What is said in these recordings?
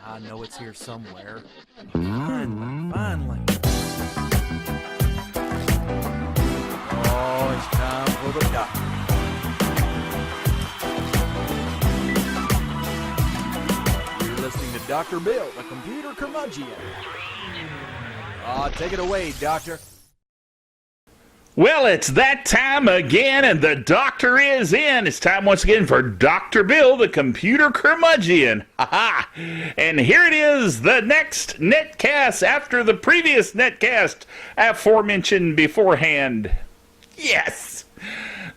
I know it's here somewhere. Finally. Oh, it's time for the doctor. You're listening to Dr. Bill, the computer curmudgeon. Take it away, Doctor. Well, it's that time again, and the doctor is in. It's time once again for Dr. Bill, the computer curmudgeon. Ha-ha! And here it is, the next netcast after the previous netcast aforementioned beforehand. Yes!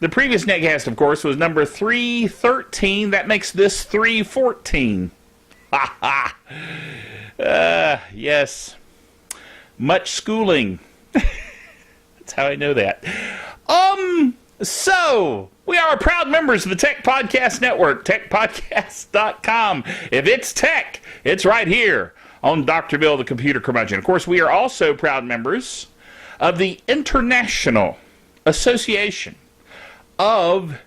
The previous netcast, of course, was number 313. That makes this 314. Ha-ha! Yes. Much schooling. That's how I know that. So, we are proud members of the Tech Podcast Network, techpodcast.com. If it's tech, it's right here on Dr. Bill, the Computer Curmudgeon. Of course, we are also proud members of the International Association of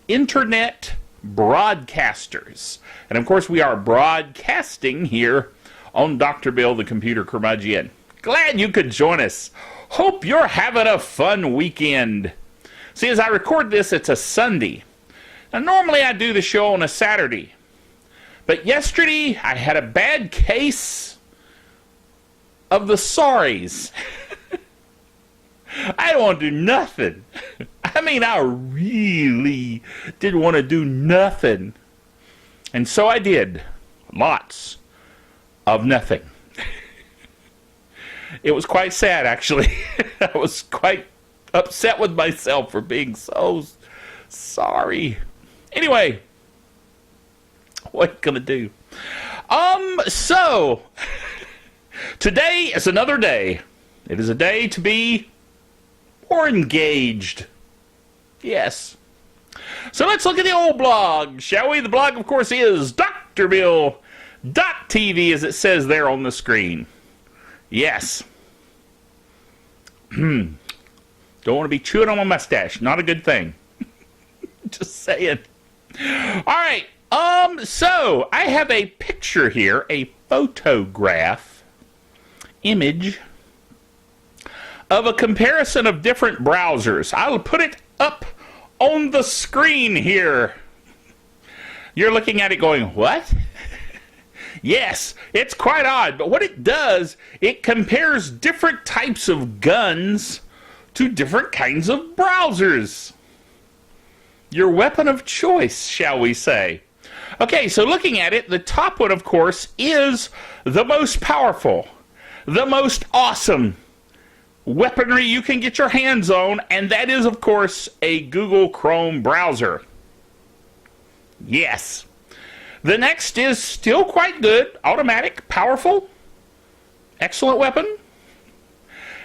Internet Broadcasters. And of course, we are broadcasting here on Dr. Bill, the Computer Curmudgeon. Glad you could join us. Hope you're having a fun weekend. See, as I record this, it's a Sunday. Now, normally I do the show on a Saturday. But yesterday, I had a bad case of the sorries. I don't want to do nothing. I mean, I really didn't want to do nothing. And so I did. Lots of nothing. It was quite sad, actually. I was quite upset with myself for being so sorry. Anyway, what are you gonna do? So today is another day. It is a day to be more engaged. Yes. So let's look at the old blog, shall we? The blog, of course, is drbill.tv, as it says there on the screen. Yes. Don't want to be chewing on my mustache. Not a good thing. Just saying. All right. So I have a picture here, a photograph image of a comparison of different browsers. I'll put it up on the screen here. You're looking at it going, what? Yes, it's quite odd, but what it does, it compares different types of guns to different kinds of browsers. Your weapon of choice, shall we say. Okay, so looking at it, the top one, of course, is the most powerful, the most awesome weaponry you can get your hands on, and that is, of course, a Google Chrome browser. Yes. The next is still quite good, automatic, powerful, excellent weapon.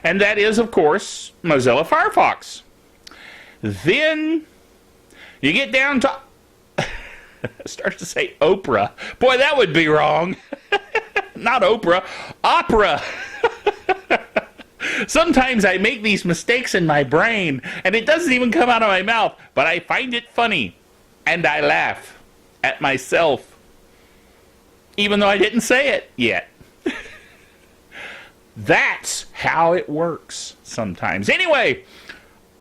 And that is, of course, Mozilla Firefox. Then you get down to, I started to say Oprah. Boy, that would be wrong. Not Oprah, Opera. Sometimes I make these mistakes in my brain, and it doesn't even come out of my mouth, but I find it funny, and I laugh at myself, even though I didn't say it yet. That's how it works sometimes. Anyway,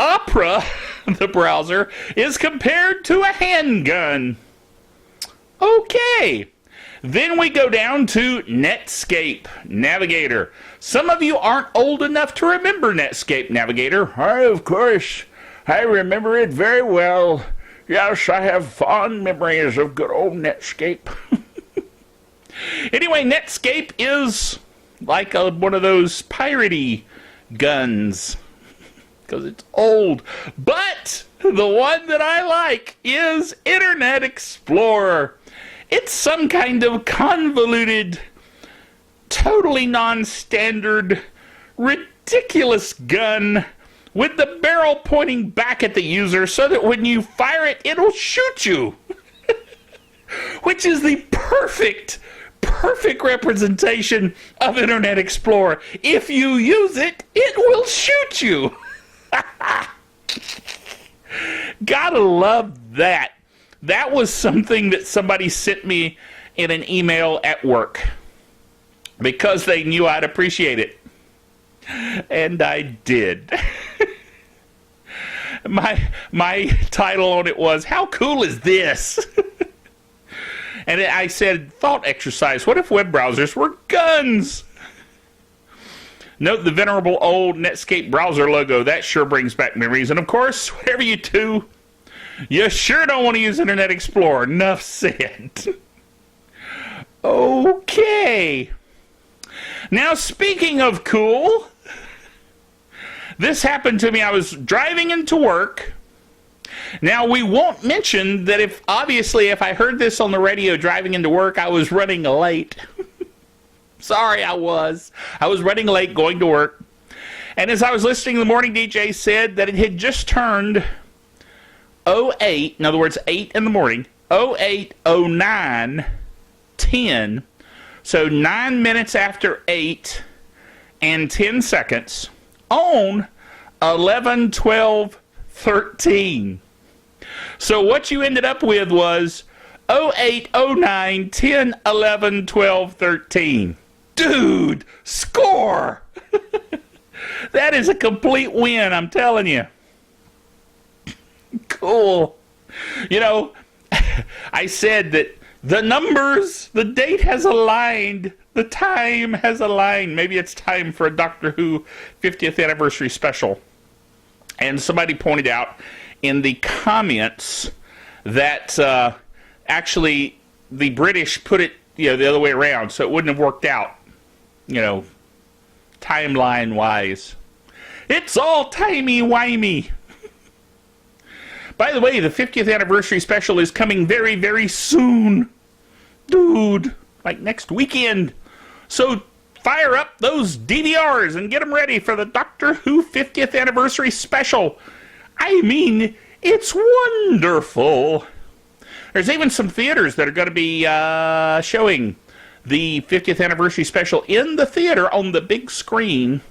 Opera, the browser, is compared to a handgun. Okay. Then we go down to Netscape Navigator. Some of you aren't old enough to remember Netscape Navigator. Of course, I remember it very well. Yes, I have fond memories of good old Netscape. Anyway, Netscape is like one of those piratey guns, because it's old. But the one that I like is Internet Explorer. It's some kind of convoluted, totally non-standard, ridiculous gun with the barrel pointing back at the user so that when you fire it, it'll shoot you. Which is the perfect representation of Internet Explorer. If you use it, it will shoot you. Gotta love that. That was something that somebody sent me in an email at work because they knew I'd appreciate it. And I did. My title on it was, "How cool is this?" And I said, "Thought exercise. What if web browsers were guns?" Note the venerable old Netscape browser logo. That sure brings back memories. And of course, whatever you do, you sure don't want to use Internet Explorer. Enough said. Okay. Now, speaking of cool, this happened to me. I was driving into work. Now, we won't mention that if I heard this on the radio driving into work, I was running late. Sorry, I was. I was running late going to work. And as I was listening, the morning DJ said that it had just turned 08, in other words, 8 in the morning, 08, 09, 10. So 9 minutes after 8 and 10 seconds on 11, 12, 13. So what you ended up with was 08, 09, 10, 11, 12, 13. Dude, score! That is a complete win, I'm telling you. Cool. You know, I said that the numbers, the date has aligned, the time has aligned. Maybe it's time for a Doctor Who 50th anniversary special. And somebody pointed out in the comments that actually the British put it, the other way around, so it wouldn't have worked out, timeline-wise. It's all timey-wimey. By the way, the 50th anniversary special is coming very, very soon. Dude, like next weekend. So fire up those DVRs and get them ready for the Doctor Who 50th anniversary special. I mean, it's wonderful. There's even some theaters that are going to be showing the 50th anniversary special in the theater on the big screen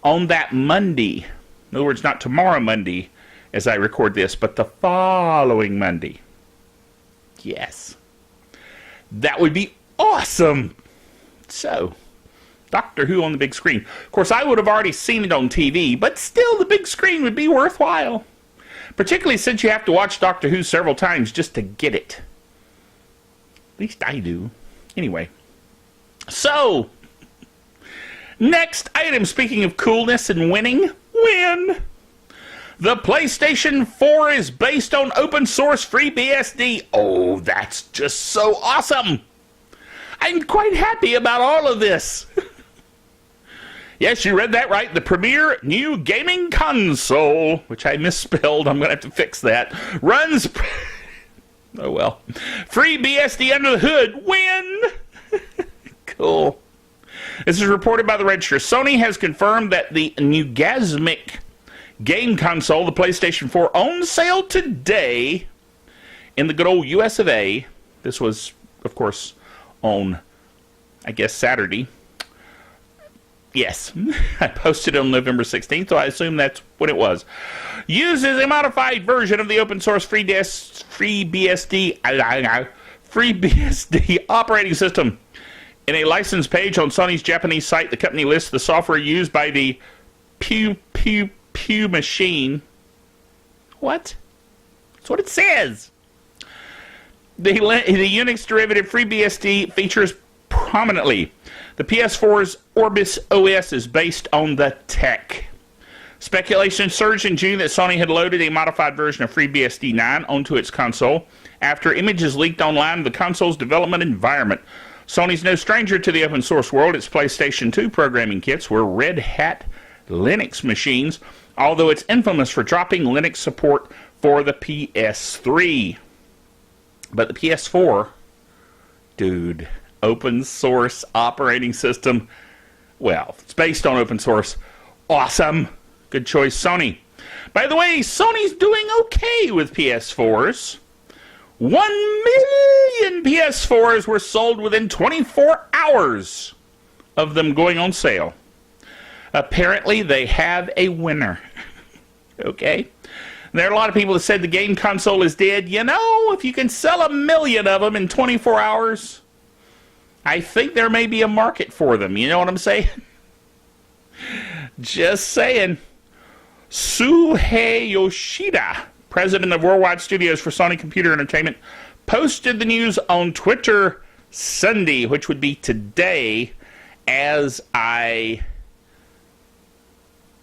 on that Monday. In other words, not tomorrow Monday as I record this, but the following Monday. Yes. That would be awesome. So, Doctor Who on the big screen. Of course, I would have already seen it on TV, but still the big screen would be worthwhile. Particularly since you have to watch Doctor Who several times just to get it. At least I do. Anyway. So, next item, speaking of coolness and winning, win! The PlayStation 4 is based on open source FreeBSD. Oh, that's just so awesome! I'm quite happy about all of this. Yes, you read that right. The premier new gaming console, which I misspelled, I'm going to have to fix that, runs... oh well. FreeBSD under the hood. Win! Cool. This is reported by the Register. Sony has confirmed that the Newgasmic game console, the PlayStation 4, on sale today in the good old US of A. This was, of course, on, I guess, Saturday. Yes, I posted on November 16th, so I assume that's what it was. Uses a modified version of the open source FreeBSD operating system. In a license page on Sony's Japanese site, the company lists the software used by the Pew machine. What? That's what it says. The Unix derivative FreeBSD features prominently. The PS4's Orbis OS is based on the tech. Speculation surged in June that Sony had loaded a modified version of FreeBSD 9 onto its console after images leaked online of the console's development environment. Sony's no stranger to the open source world. Its PlayStation 2 programming kits were Red Hat Linux machines, although it's infamous for dropping Linux support for the PS3. But the PS4, dude, open source operating system, well, it's based on open source. Awesome. Good choice, Sony. By the way, Sony's doing okay with PS4s. 1 million PS4s were sold within 24 hours of them going on sale. Apparently, they have a winner. Okay? There are a lot of people that said the game console is dead. You know, if you can sell 1 million of them in 24 hours, I think there may be a market for them. You know what I'm saying? Just saying. Suhei Yoshida, president of Worldwide Studios for Sony Computer Entertainment, posted the news on Twitter Sunday, which would be today, as I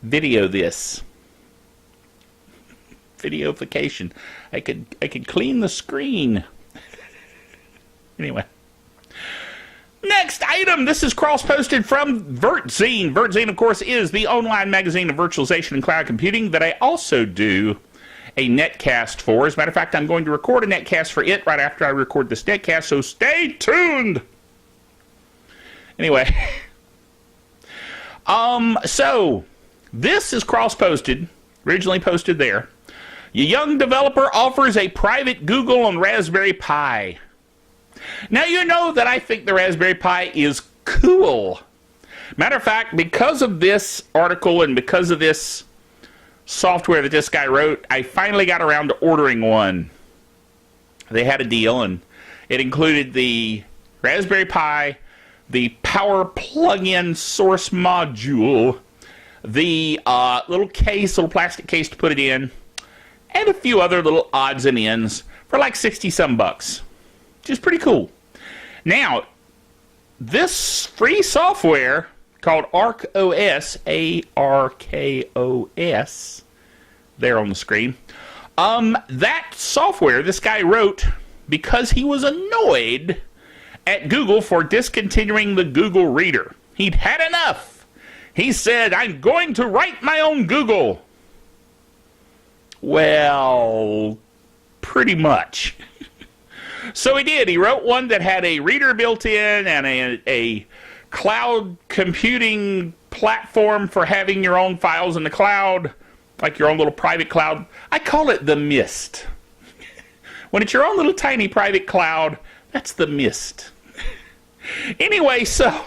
video this. Videofication. I could clean the screen. Anyway. Next item. This is cross-posted from VertZine. VertZine, of course, is the online magazine of virtualization and cloud computing that I also do a netcast for. As a matter of fact, I'm going to record a netcast for it right after I record this netcast, so stay tuned! Anyway. So, this is cross-posted, originally posted there. Your young developer offers a private Google on Raspberry Pi. Now, you know that I think the Raspberry Pi is cool. Matter of fact, because of this article and because of this software that this guy wrote, I finally got around to ordering one. They had a deal, and it included the Raspberry Pi, the power plug-in source module, the little plastic case to put it in, and a few other little odds and ends for like 60-some bucks. Which is pretty cool. Now, this free software called ArkOS, A-R-K-O-S, there on the screen, that software this guy wrote because he was annoyed at Google for discontinuing the Google Reader. He'd had enough. He said, I'm going to write my own Google. Well, pretty much. So he did. He wrote one that had a reader built in and a cloud computing platform for having your own files in the cloud, like your own little private cloud. I call it the Mist. When it's your own little tiny private cloud, that's the Mist. Anyway, so,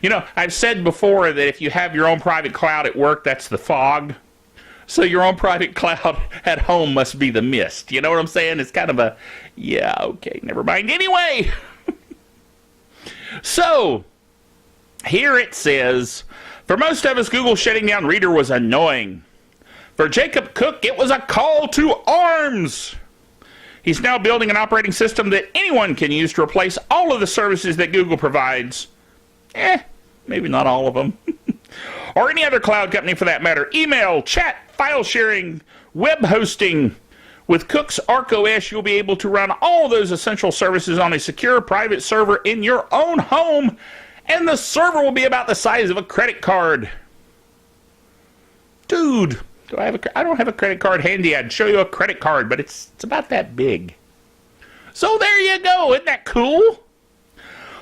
you know, I've said before that if you have your own private cloud at work, that's the fog. So your own private cloud at home must be the Mist. You know what I'm saying? It's kind of a, yeah, okay, never mind. Anyway, so here it says, for most of us, Google shutting down Reader was annoying. For Jacob Cook, it was a call to arms. He's now building an operating system that anyone can use to replace all of the services that Google provides. Maybe not all of them. Or any other cloud company for that matter. Email, chat, file sharing, web hosting. With Cook's ArkOS, you'll be able to run all those essential services on a secure private server in your own home, and the server will be about the size of a credit card. Dude, I don't have a credit card handy. I'd show you a credit card, but it's about that big. So there you go. Isn't that cool?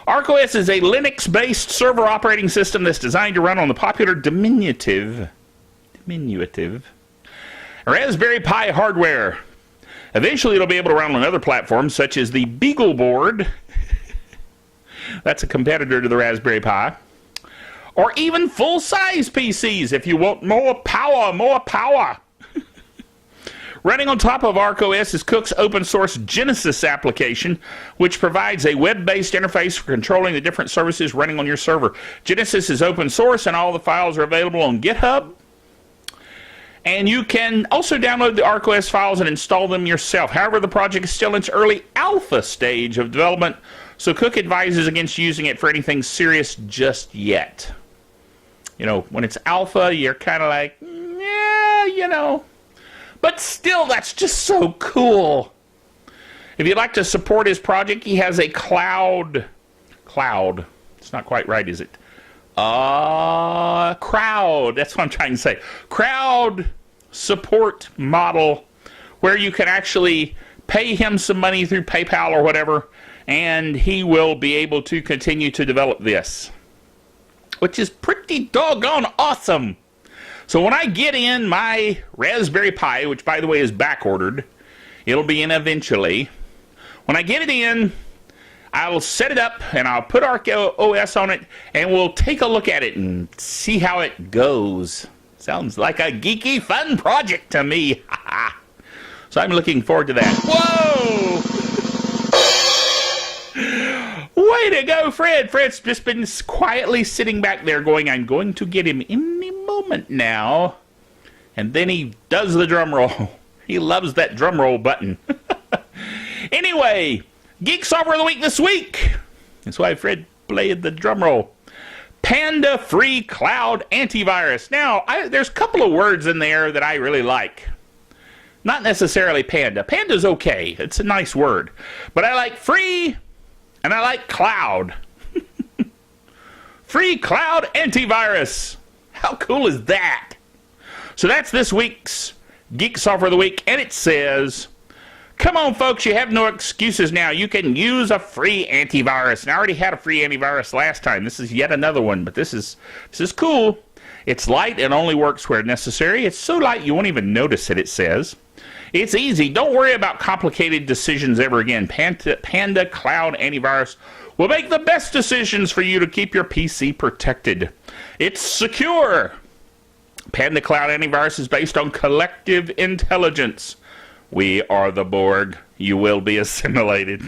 ArkOS is a Linux-based server operating system that's designed to run on the popular diminutive Raspberry Pi hardware. Eventually, it'll be able to run on other platforms, such as the BeagleBoard. That's a competitor to the Raspberry Pi. Or even full-size PCs, if you want more power. Running on top of ArkOS is Cook's open-source Genesis application, which provides a web-based interface for controlling the different services running on your server. Genesis is open source, and all the files are available on GitHub. And you can also download the ArkOS files and install them yourself. However, the project is still in its early alpha stage of development, so Cook advises against using it for anything serious just yet. You know, when it's alpha, you're kind of like, yeah, you know. But still, that's just so cool. If you'd like to support his project, he has a cloud. It's not quite right, is it? Crowd. That's what I'm trying to say. Crowd support model where you can actually pay him some money through PayPal or whatever, and he will be able to continue to develop this, which is pretty doggone awesome. So when I get in my Raspberry Pi, which by the way is back ordered, it'll be in eventually. When I get it in, I will set it up and I'll put ArkOS on it and we'll take a look at it and see how it goes. Sounds like a geeky fun project to me. So I'm looking forward to that. Whoa! Way to go, Fred. Fred's just been quietly sitting back there going, I'm going to get him any moment now. And then he does the drum roll. He loves that drum roll button. Anyway, Geek Software of the Week this week. That's why Fred played the drum roll. Panda Free Cloud Antivirus. Now, there's a couple of words in there that I really like. Not necessarily Panda. Panda's okay. It's a nice word. But I like free and I like cloud. Free Cloud Antivirus. How cool is that? So that's this week's Geek Software of the Week. And it says, come on, folks, you have no excuses now. You can use a free antivirus. And I already had a free antivirus last time. This is yet another one, but this is cool. It's light and only works where necessary. It's so light you won't even notice it, it says. It's easy. Don't worry about complicated decisions ever again. Panda Cloud Antivirus will make the best decisions for you to keep your PC protected. It's secure. Panda Cloud Antivirus is based on collective intelligence. We are the Borg. You will be assimilated.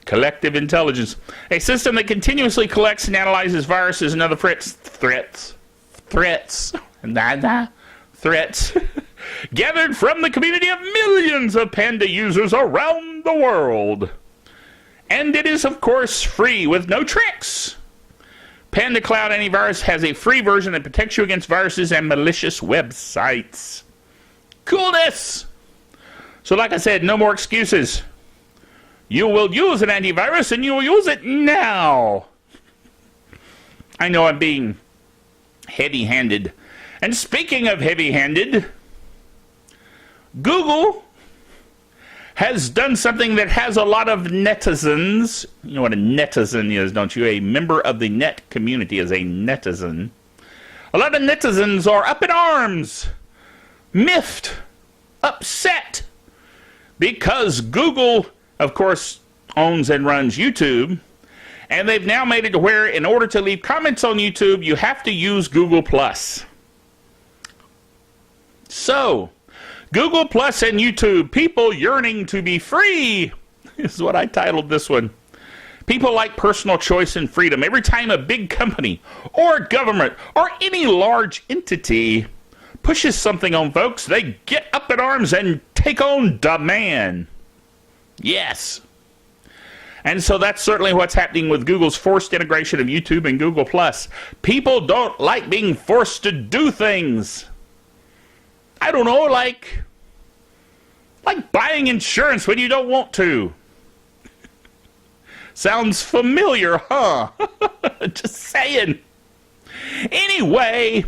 Collective intelligence. A system that continuously collects and analyzes viruses and other threats gathered from the community of millions of Panda users around the world. And it is, of course, free with no tricks. Panda Cloud Antivirus has a free version that protects you against viruses and malicious websites. Coolness! So like I said, no more excuses. You will use an antivirus and you will use it now. I know I'm being heavy-handed. And speaking of heavy-handed, Google has done something that has a lot of netizens. You know what a netizen is, don't you? A member of the net community is a netizen. A lot of netizens are up in arms, miffed, upset, because Google, of course, owns and runs YouTube, and they've now made it to where in order to leave comments on YouTube, you have to use Google+. So, Google+ and YouTube, people yearning to be free, is what I titled this one. People like personal choice and freedom. Every time a big company or government or any large entity pushes something on folks, they get up in arms and take on demand. Yes. And so that's certainly what's happening with Google's forced integration of YouTube and Google+. People don't like being forced to do things. I don't know, like buying insurance when you don't want to. Sounds familiar, huh? Just saying. Anyway,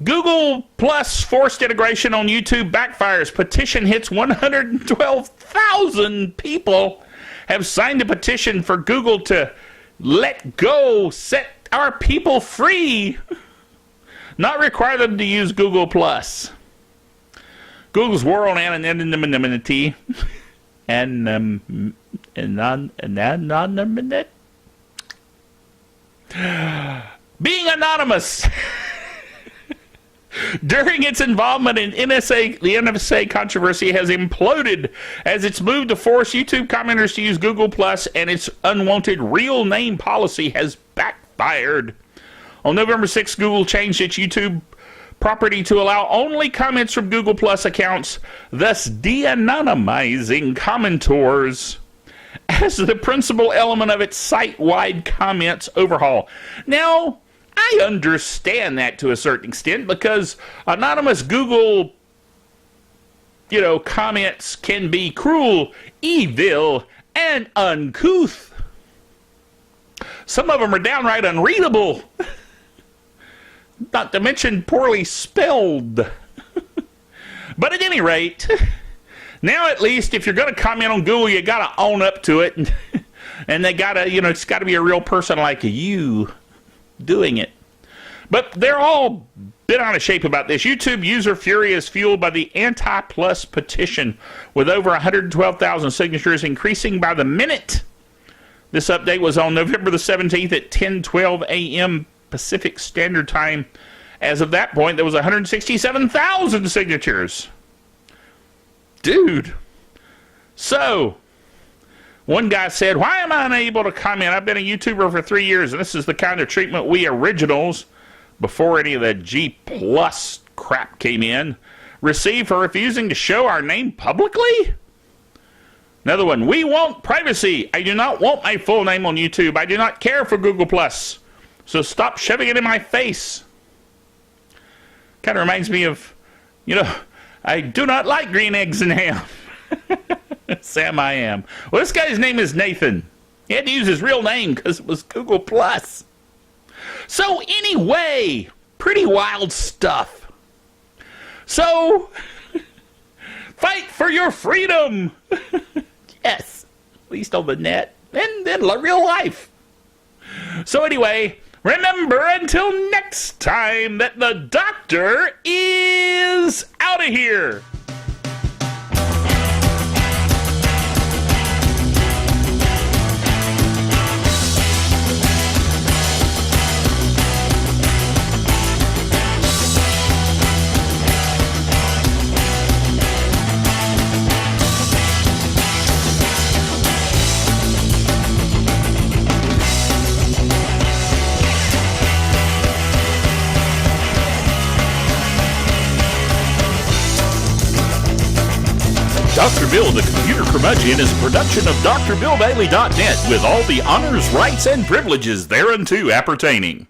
Google Plus forced integration on YouTube backfires. Petition hits 112,000 people have signed a petition for Google to let go, set our people free, not require them to use Google Plus. Google's war on anonymity being anonymous during its involvement in the NSA controversy has imploded as it's moved to force YouTube commenters to use Google Plus, and its unwanted real name policy has backfired. On November 6th, Google changed its YouTube property to allow only comments from Google Plus accounts, thus de-anonymizing commentors as the principal element of its site-wide comments overhaul. Now, I understand that to a certain extent because anonymous Google, comments can be cruel, evil, and uncouth. Some of them are downright unreadable. Not to mention poorly spelled. But at any rate, now at least if you're going to comment on Google, you got to own up to it. And they got to, it's got to be a real person like you doing it. But they're all bent out of shape about this. YouTube user fury is fueled by the anti-plus petition with over 112,000 signatures increasing by the minute. This update was on November the 17th at 10:12 a.m. Pacific Standard Time, As of that point, there was 167,000 signatures. Dude. So, one guy said, why am I unable to comment? I've been a YouTuber for 3 years, and this is the kind of treatment we originals, before any of the G plus crap came in, receive for refusing to show our name publicly? Another one, we want privacy. I do not want my full name on YouTube. I do not care for Google Plus. So stop shoving it in my face. Kind of reminds me of, I do not like green eggs and ham. Sam I am. Well, this guy's name is Nathan. He had to use his real name because it was Google Plus. So anyway, pretty wild stuff. So, fight for your freedom. Yes, at least on the net and in real life. So anyway, remember until next time that the doctor is out of here. Dr. Bill, the Computer Curmudgeon, is a production of DrBillBailey.net with all the honors, rights, and privileges thereunto appertaining.